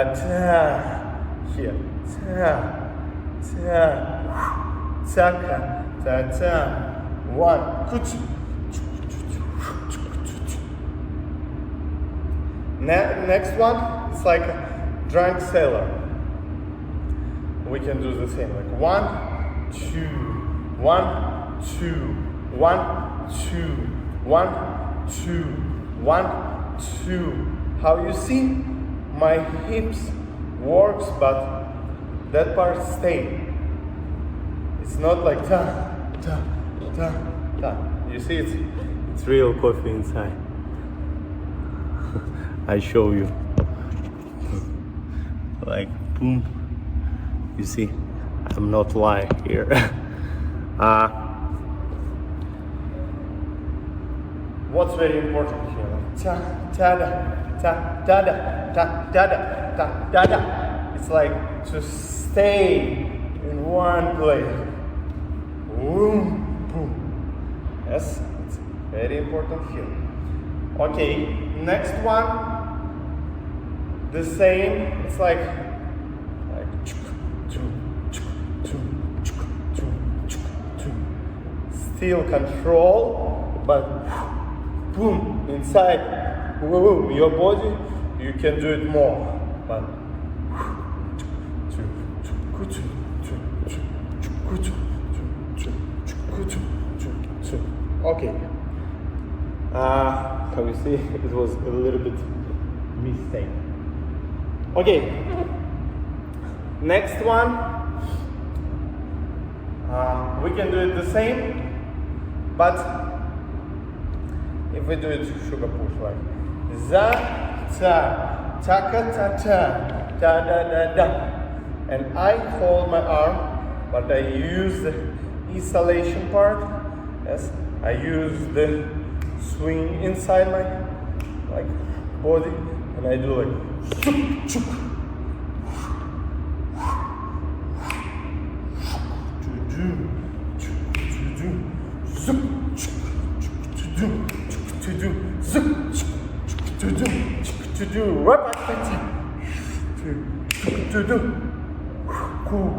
Here. Taka. Ta. One. Next one, it's like a drunk sailor. We can do the same, like 1, 2, 1, 2, 1, 2, 1, 2, 1, 2. How you see? My hips works, but that part stay. It's not like ta. You see, it's real coffee inside. I show you. Like boom. You see, I'm not lying here. What's very important here? Ta. It's like to stay in one place. Boom, boom. Yes, it's very important here. Okay, next one. The same. It's like still control, but boom inside. Boom, your body. You can do it more, but okay. How you see, it was a little bit mistake. Okay. Next one. We can do it the same, but if we do it sugar push like za ta ta da da, and I hold my arm, but I use the isolation part. Yes, I use the swing inside my body, and I do like chuk. Cool.